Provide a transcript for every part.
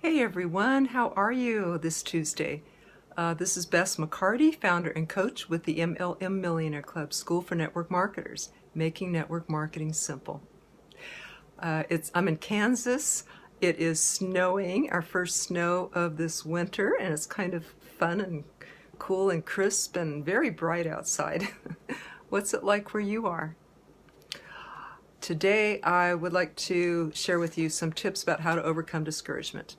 Hey everyone, how are you this Tuesday? This is Bess McCarty, founder and coach with the MLM Millionaire Club School for Network Marketers, making network marketing simple. I'm in Kansas. It is snowing, our first snow of this winter, and it's kind of fun and cool and crisp and very bright outside. What's it like where you are? Today I would like to share with you some tips about how to overcome discouragement,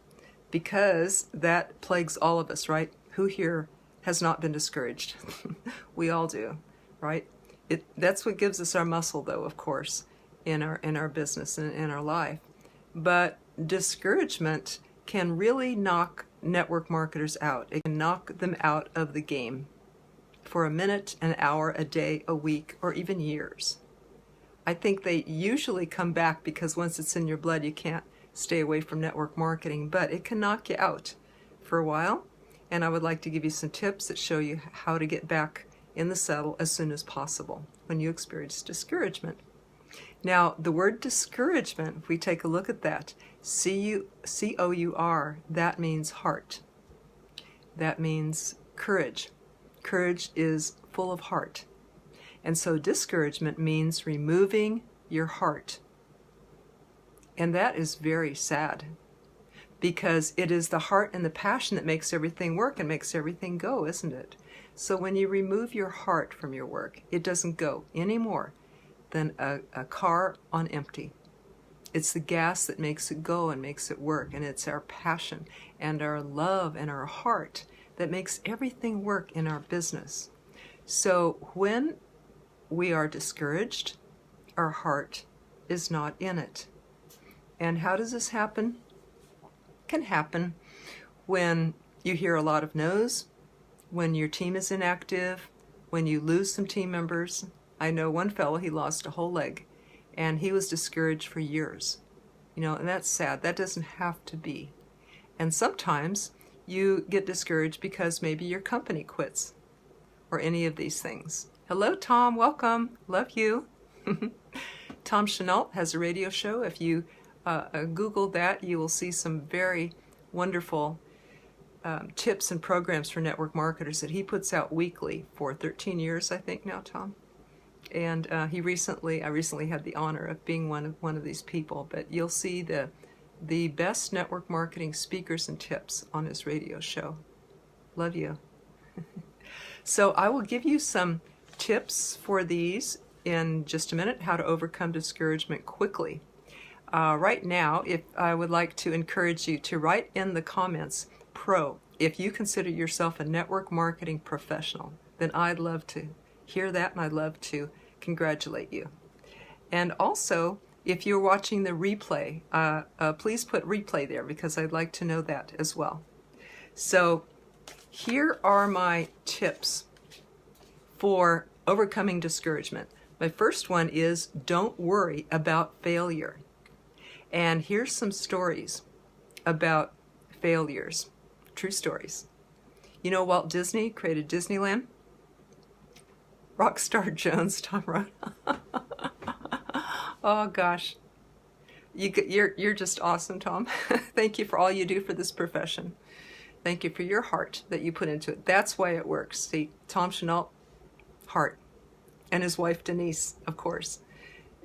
because that plagues all of us, right? Who here has not been discouraged? We all do, right? That's what gives us our muscle, though, of course, in our business and in our life. But discouragement can really knock network marketers out. It can knock them out of the game for a minute, an hour, a day, a week, or even years. I think they usually come back because once it's in your blood, you can't stay away from network marketing, but it can knock you out for a while. And I would like to give you some tips that show you how to get back in the saddle as soon as possible when you experience discouragement. Now, the word discouragement, if we take a look at that, C-O-U-R, that means heart. That means courage. Courage is full of heart. And so discouragement means removing your heart. And that is very sad, because it is the heart and the passion that makes everything work and makes everything go, isn't it? So when you remove your heart from your work, it doesn't go any more than a car on empty. It's the gas that makes it go and makes it work, and it's our passion and our love and our heart that makes everything work in our business. So when we are discouraged, our heart is not in it. And how does this happen? It can happen when you hear a lot of no's, when your team is inactive, when you lose some team members. I know one fellow, he lost a whole leg, and he was discouraged for years. And that's sad. That doesn't have to be. And sometimes you get discouraged because maybe your company quits, or any of these things. Hello, Tom. Welcome. Love you. Tom Chenault has a radio show. If you Google that, you will see some very wonderful tips and programs for network marketers that he puts out weekly for 13 years, I think now, Tom. And I recently had the honor of being one of these people. But you'll see the best network marketing speakers and tips on his radio show. Love you. So I will give you some tips for these in just a minute, how to overcome discouragement quickly. Right now, if I would like to encourage you to write in the comments, pro, if you consider yourself a network marketing professional, then I'd love to hear that, and I'd love to congratulate you. And also, if you're watching the replay, please put replay there, because I'd like to know that as well. So here are my tips for overcoming discouragement. My first one is don't worry about failure. And here's some stories about failures, true stories. Walt Disney created Disneyland. Rockstar Jones, Tom wrote. Oh gosh, you're just awesome, Tom. Thank you for all you do for this profession. Thank you for your heart that you put into it. That's why it works. See, Tom Chenault, heart, and his wife Denise, of course.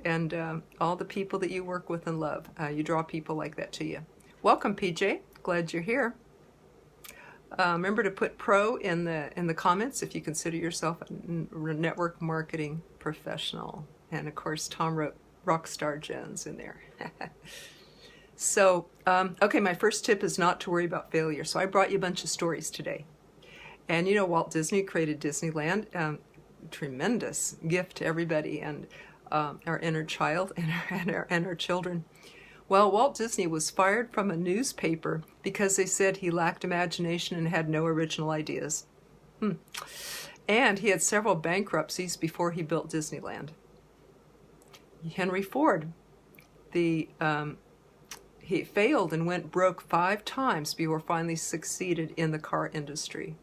And all the people that you work with and love. You draw people like that to you. Welcome, PJ. Glad you're here. Remember to put pro in the comments if you consider yourself a network marketing professional. And of course, Tom wrote Rockstar Jones in there. So, okay, my first tip is not to worry about failure. So I brought you a bunch of stories today. And Walt Disney created Disneyland. Tremendous gift to everybody, and our inner child and our children. Well, Walt Disney was fired from a newspaper because they said he lacked imagination and had no original ideas. And he had several bankruptcies before he built Disneyland. Henry Ford, he failed and went broke 5 times before finally succeeded in the car industry.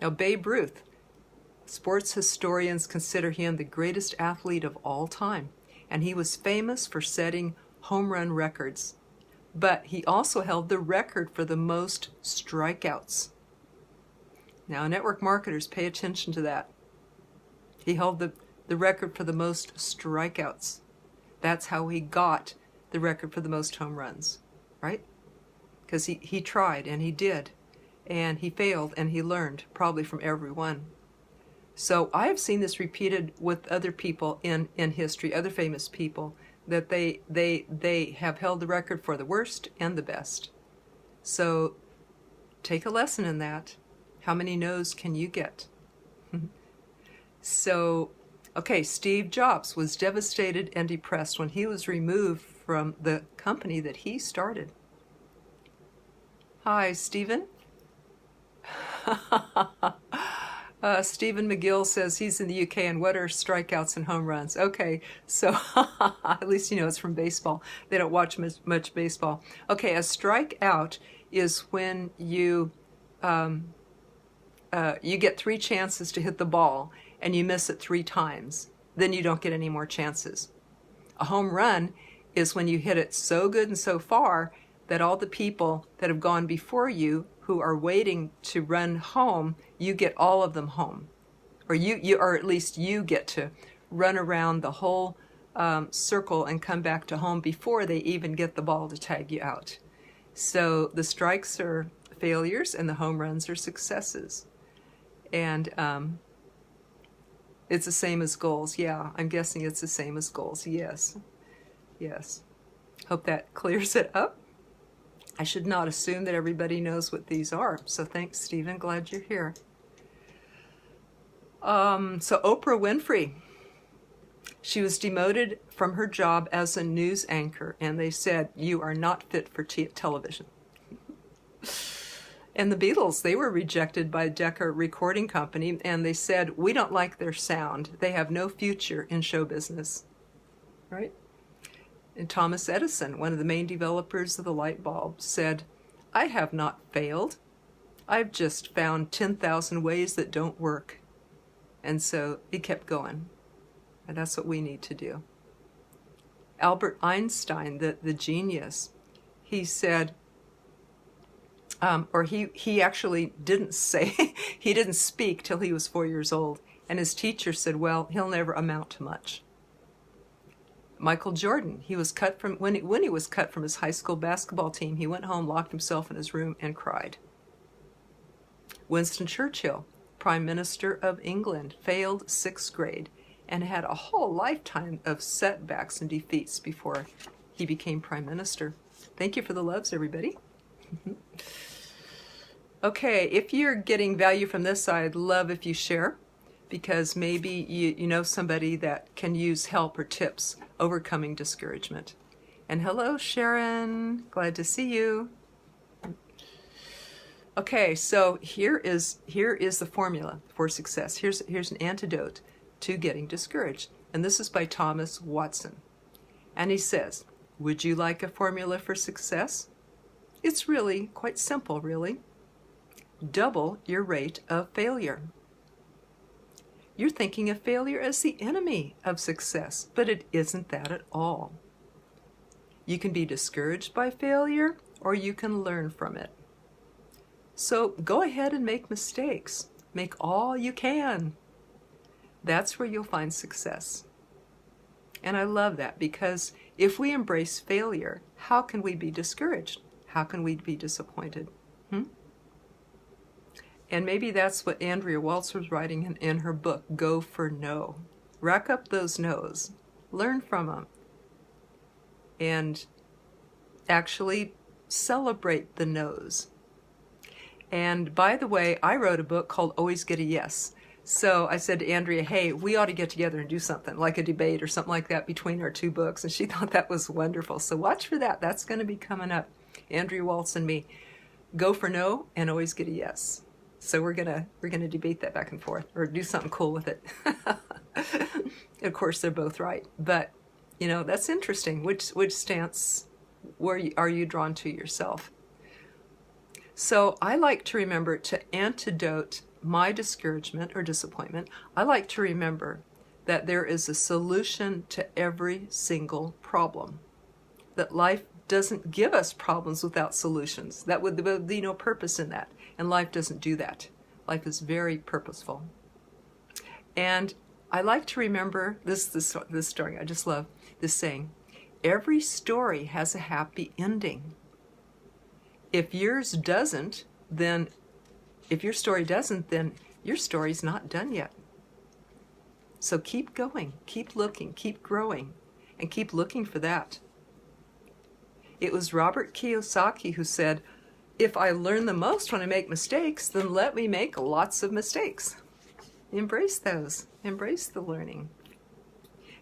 Now, Babe Ruth, sports historians consider him the greatest athlete of all time, and he was famous for setting home run records. but he also held the record for the most strikeouts. Now, network marketers, pay attention to that. He held the record for the most strikeouts. That's how he got the record for the most home runs, right? Because he tried and he did, and he failed and he learned, probably from everyone. So I have seen this repeated with other people in history, other famous people, that they have held the record for the worst and the best. So take a lesson in that. How many no's can you get? So, okay, Steve Jobs was devastated and depressed when he was removed from the company that he started. Hi, Stephen. Stephen McGill says he's in the UK, and what are strikeouts and home runs? Okay, so at least you know it's from baseball. They don't watch much baseball. Okay, a strikeout is when you get 3 chances to hit the ball and you miss it 3 times. Then you don't get any more chances. A home run is when you hit it so good and so far that all the people that have gone before you who are waiting to run home, you get all of them home. Or or at least you get to run around the whole circle and come back to home before they even get the ball to tag you out. So the strikes are failures and the home runs are successes. And it's the same as goals. Yeah, I'm guessing it's the same as goals. Yes. Yes. Hope that clears it up. I should not assume that everybody knows what these are. So thanks, Stephen. Glad you're here. So Oprah Winfrey, she was demoted from her job as a news anchor, and they said, you are not fit for television. And the Beatles, they were rejected by Decca Recording Company, and they said, we don't like their sound. They have no future in show business. Right? And Thomas Edison, one of the main developers of the light bulb, said, I have not failed. I've just found 10,000 ways that don't work. And so he kept going. And that's what we need to do. Albert Einstein, the genius, he said, he actually didn't say, he didn't speak till he was 4 years old. And his teacher said, well, he'll never amount to much. Michael Jordan, he was cut from, when he was cut from his high school basketball team, he went home, locked himself in his room, and cried. Winston Churchill, Prime Minister of England, failed 6th grade and had a whole lifetime of setbacks and defeats before he became Prime Minister. Thank you for the loves, everybody. Okay, if you're getting value from this, I'd love if you share, because maybe you know somebody that can use help or tips overcoming discouragement. And hello, Sharon. Glad to see you. Okay, so here is the formula for success. Here's an antidote to getting discouraged. And this is by Thomas Watson. And he says, would you like a formula for success? It's really quite simple, really. Double your rate of failure. You're thinking of failure as the enemy of success, but it isn't that at all. You can be discouraged by failure, or you can learn from it. So go ahead and make mistakes. Make all you can. That's where you'll find success. And I love that, because if we embrace failure, how can we be discouraged? How can we be disappointed? And maybe that's what Andrea Waltz was writing in her book, Go for No. Rack up those no's. Learn from them. And actually celebrate the no's. And by the way, I wrote a book called Always Get a Yes. So I said to Andrea, hey, we ought to get together and do something, like a debate or something like that between our 2 books. And she thought that was wonderful. So watch for that. That's going to be coming up. Andrea Waltz and me. Go for no and always get a yes. So we're gonna debate that back and forth, or do something cool with it. Of course, they're both right, but you know, that's interesting. Which stance are you drawn to yourself? So I like to remember to antidote my discouragement or disappointment. I like to remember that there is a solution to every single problem. That life doesn't give us problems without solutions. That would be no purpose in that. And life doesn't do that. Life is very purposeful. And I like to remember this story. I just love this saying. Every story has a happy ending. If yours doesn't, then if your story doesn't, then your story's not done yet. So keep going, keep looking, keep growing, and keep looking for that. It was Robert Kiyosaki who said, if I learn the most when I make mistakes, then let me make lots of mistakes. Embrace those. Embrace the learning.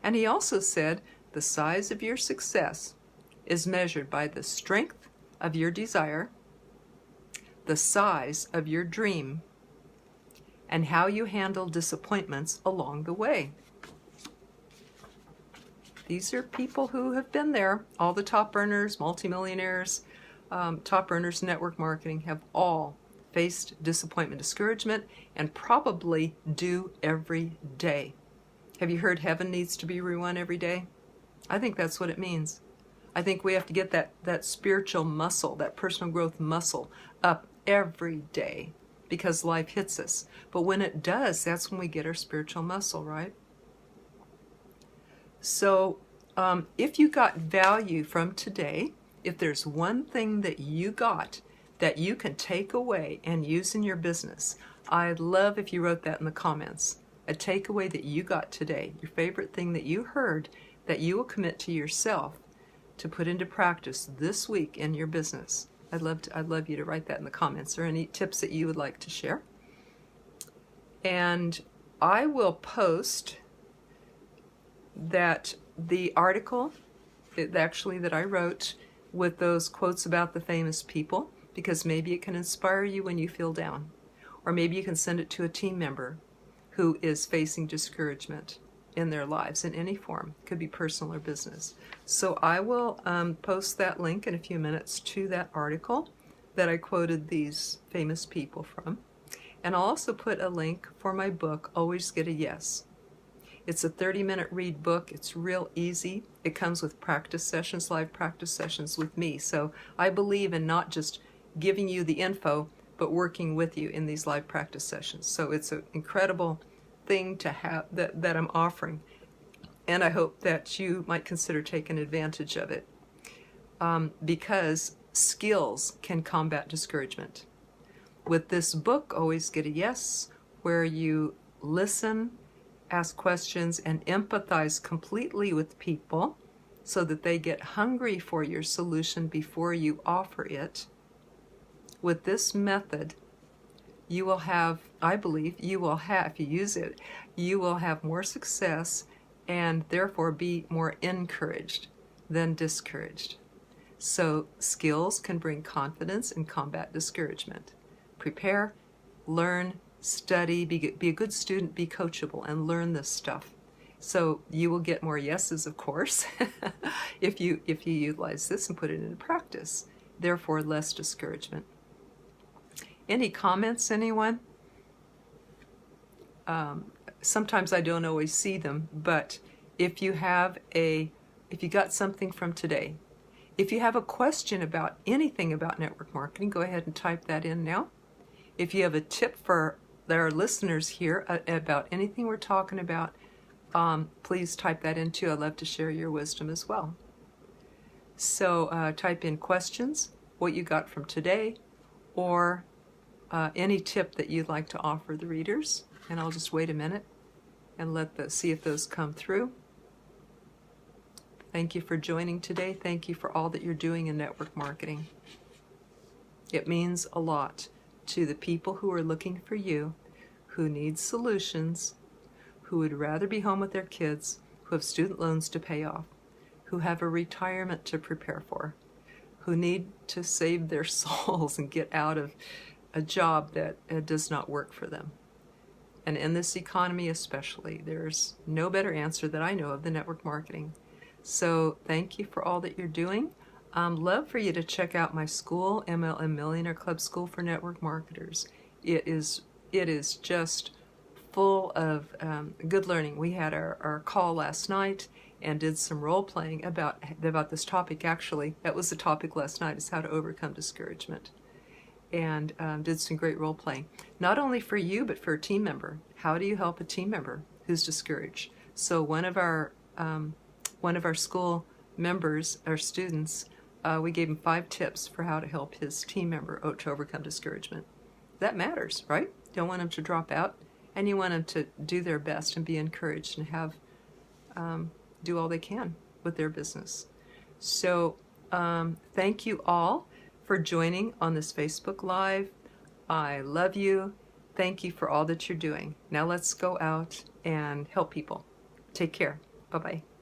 And he also said, the size of your success is measured by the strength of your desire, the size of your dream, and how you handle disappointments along the way. These are people who have been there. All the top earners, multimillionaires, top earners in network marketing have all faced disappointment, discouragement, and probably do every day. Have you heard heaven needs to be rewon every day? I think that's what it means. I think we have to get that spiritual muscle, that personal growth muscle up every day because life hits us. But when it does, that's when we get our spiritual muscle, right? So if you got value from today, if there's one thing that you got that you can take away and use in your business, I'd love if you wrote that in the comments. A takeaway that you got today, your favorite thing that you heard that you will commit to yourself to put into practice this week in your business. I'd love you to write that in the comments, or any tips that you would like to share. And I will post the article that I wrote with those quotes about the famous people, because maybe it can inspire you when you feel down, or maybe you can send it to a team member who is facing discouragement in their lives in any form. It could be personal or business. So I will post that link in a few minutes to that article that I quoted these famous people from. And I'll also put a link for my book, Always Get a Yes. It's a 30-minute read book. It's real easy. It comes with practice sessions, live practice sessions with me. So I believe in not just giving you the info, but working with you in these live practice sessions. So it's an incredible thing to have that I'm offering. And I hope that you might consider taking advantage of it because skills can combat discouragement. With this book, Always Get a Yes, where you listen, ask questions, and empathize completely with people so that they get hungry for your solution before you offer it. With this method, you will have, I believe, if you use it, you will have more success and therefore be more encouraged than discouraged. So skills can bring confidence and combat discouragement. Prepare, learn, study, be a good student, be coachable, and learn this stuff. So you will get more yeses, of course, if you utilize this and put it into practice. Therefore, less discouragement. Any comments, anyone? Sometimes I don't always see them, but if you got something from today, if you have a question about anything about network marketing, go ahead and type that in now. If you have a tip for our listeners here about anything we're talking about, please type that in too. I'd love to share your wisdom as well. So type in questions, what you got from today, or any tip that you'd like to offer the readers. And I'll just wait a minute and see if those come through. Thank you for joining today. Thank you for all that you're doing in network marketing. It means a lot to the people who are looking for you, who need solutions, who would rather be home with their kids, who have student loans to pay off, who have a retirement to prepare for, who need to save their souls and get out of a job that does not work for them. And in this economy especially, there's no better answer that I know of than network marketing. So thank you for all that you're doing. Love for you to check out my school, MLM Millionaire Club School for Network Marketers. It is just full of good learning. We had our call last night, and did some role playing about this topic. Actually, that was the topic last night, is how to overcome discouragement, and did some great role playing, not only for you but for a team member. How do you help a team member who's discouraged? So one of our school members, our students, we gave him 5 tips for how to help his team member to overcome discouragement. That matters, right? You don't want them to drop out, and you want them to do their best and be encouraged and have do all they can with their business. So thank you all for joining on this Facebook Live. I love you. Thank you for all that you're doing. Now let's go out and help people. Take care. Bye-bye.